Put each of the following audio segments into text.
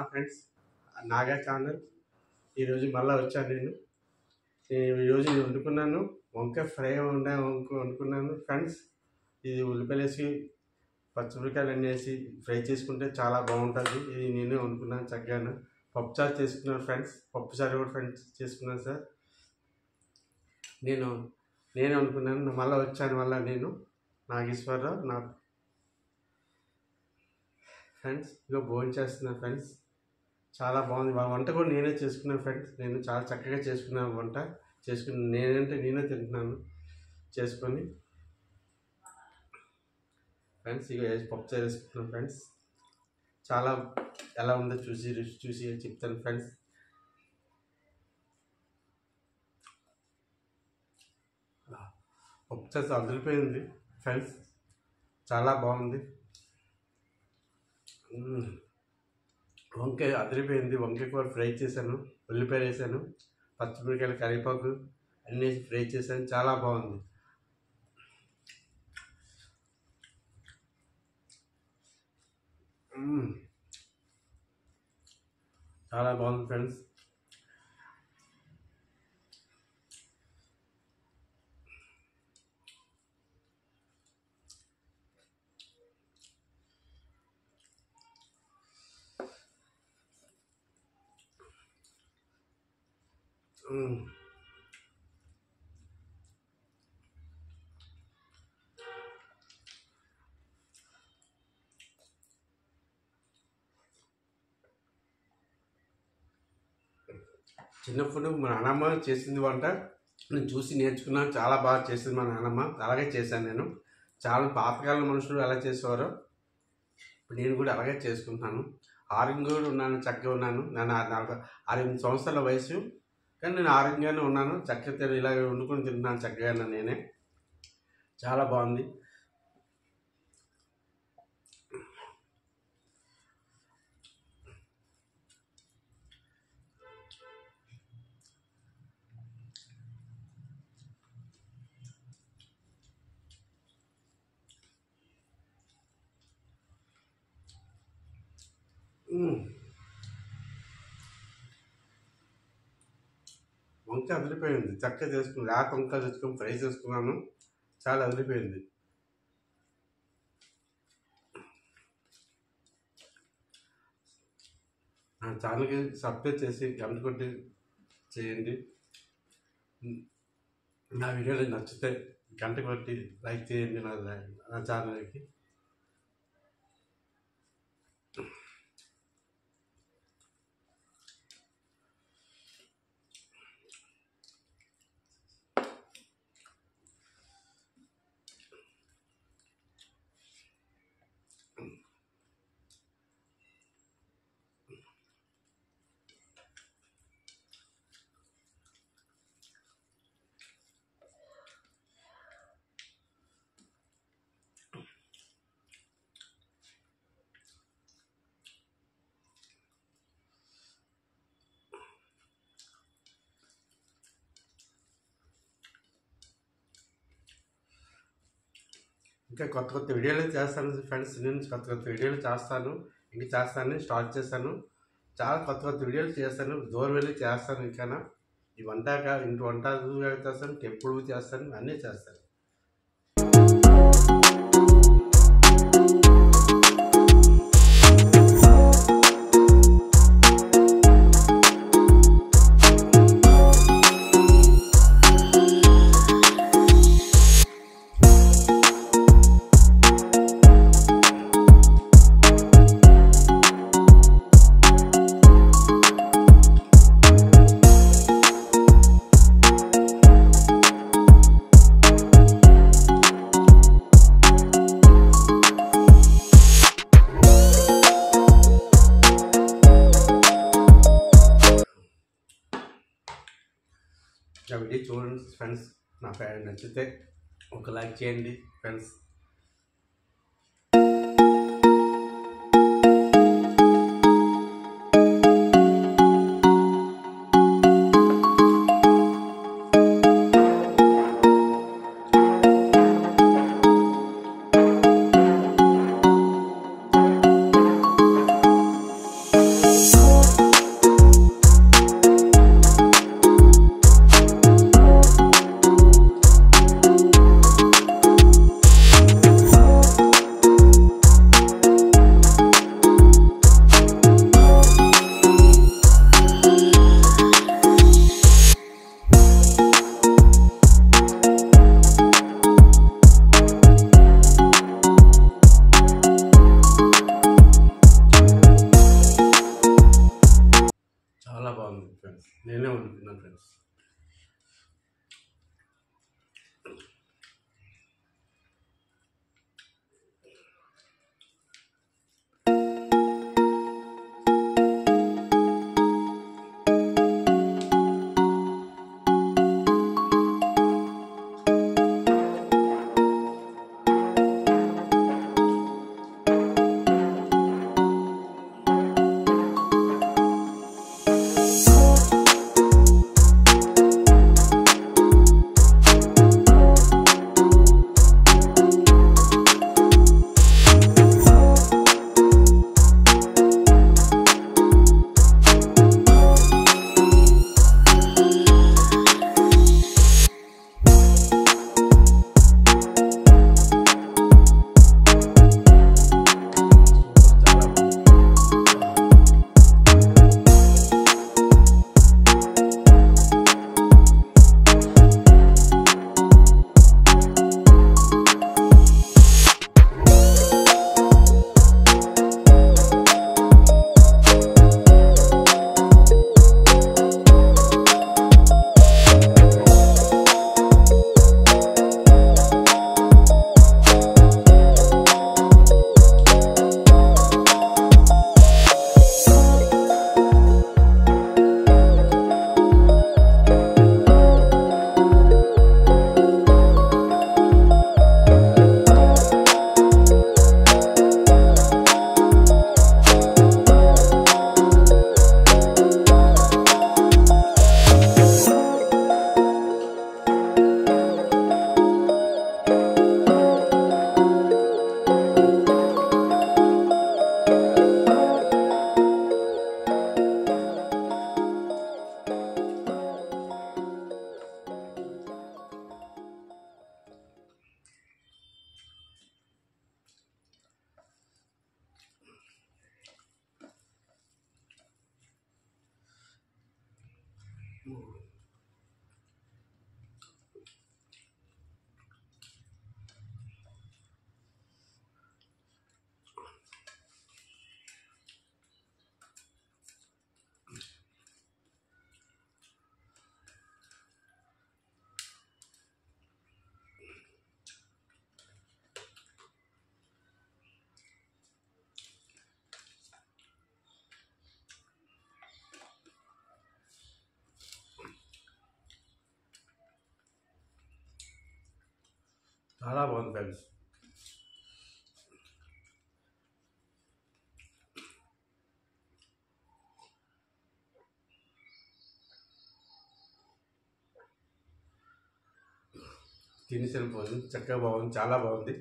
Friends, Naga channel. ఈరోజు మళ్ళీ వచ్చాను ఈరోజు వండుకున్నాను వంకాయ ఫ్రై వండుకున్నాను ఫ్రెండ్స్. ఇది ఉల్లిపాయలు వేసి పచ్చిమిరకాయలు అన్నీ వేసి ఫ్రై చేసుకుంటే చాలా బాగుంటుంది. ఇది నేనే వండుకున్నాను చక్కగా. పప్పుచారు చేసుకున్నాను ఫ్రెండ్స్, పప్పుచారు కూడా ఫ్రెండ్స్ చేసుకున్నాను సార్. నేనే వండుకున్నాను. మళ్ళీ వచ్చాను నేను నాగేశ్వరరావు. నా ఫ్రెండ్స్ ఇక భోజనం చేస్తున్నాను ఫ్రెండ్స్. చాలా బాగుంది. వంట కూడా నేనే చేసుకున్నాను ఫ్రెండ్స్. నేను చాలా చక్కగా చేసుకున్నాను వంట. నేనే తింటున్నాను చేసుకొని ఫ్రెండ్స్. ఇక పప్పు చేసుకున్నాను ఫ్రెండ్స్. చాలా ఎలా ఉందో చూసి చెప్తాను ఫ్రెండ్స్. పప్పు చేసి అదిరిపోయింది ఫ్రెండ్స్, చాలా బాగుంది. వంకాయ అదిరిపోయింది. వంకాయ కూర ఫ్రై చేశాను, ఉల్లిపాయలు వేసాను, పచ్చిమిరకాయలు, కరివేపాకు అన్నీ వేసి ఫ్రై చేశాను. చాలా బాగుంది. చాలా బాగుంది ఫ్రెండ్స్. చిన్నప్పుడు మా నాన్నమ్మ చేసింది వంట నేను చూసి నేర్చుకున్నాను. చాలా బాగా చేసింది మా నాన్నమ్మ, అలాగే చేశాను నేను. చాలా పాతకాలం మనుషులు ఎలా చేసేవారో ఇప్పుడు నేను కూడా అలాగే చేసుకుంటున్నాను. ఆరోగ్యంగా కూడా ఉన్నాను, చక్కగా ఉన్నాను. నేను 6 సంవత్సరాల వయసు, కానీ నేను ఆరోగ్యంగానే ఉన్నాను. చక్కగా ఇలా వండుకొని తింటున్నాను చక్కగా నేనే. చాలా బాగుంది. వంకాయ అదిరిపోయింది. చక్కగా చేసుకుని వంకాయ తెచ్చుకొని ఫ్రై చేసుకున్నాను. చాలా అదిరిపోయింది. నా ఛానల్కి సబ్స్క్రైబ్ చేసి గంట కొట్టి చేయండి. నా వీడియోలు నచ్చితే గంట కొట్టి లైక్ చేయండి నా ఛానల్కి. ఇంకా కొత్త వీడియోలు చేస్తాను ఫ్రెండ్స్. నేను కొత్త వీడియోలు చేస్తాను, స్టార్ట్ చేస్తాను. చాలా కొత్త వీడియోలు చేస్తాను, దూరం వెళ్ళి చేస్తాను. ఇంకా ఈ ఇంటి వంట చేస్తాను, టెంపుల్ చేస్తాను, అన్నీ చేస్తాను. వీడియో చూడండి ఫ్రెండ్స్. నా నచ్చితే ఒక లైక్ చేయండి ఫ్రెండ్స్. నేనే వండుకున్నాను ఫ్రెండ్స్. చాలా బాగుంది ఫ్రెండ్స్. తినేసిన భోజనం చక్కగా బాగుంది, చాలా బాగుంది.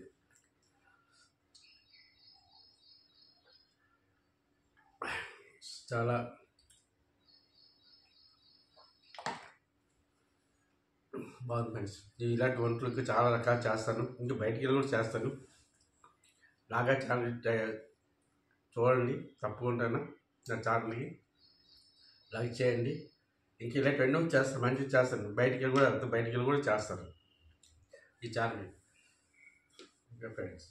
చాలా బాగుంది ఫ్రెండ్స్. నేను ఇలాంటి వంటలకు చాలా రకాలు చేస్తాను, ఇంకా బయటికి వెళ్ళి కూడా చేస్తాను. నాగా ఛానల్ చూడండి తప్పకుండా, నా ఛానల్కి లైక్ చేయండి. ఇంక ఇలాంటి ఎన్నో చేస్తాను, మంచిగా చేస్తాను. బయటికి వెళ్ళి కూడా చేస్తాను ఈ ఛానల్. Okay friends.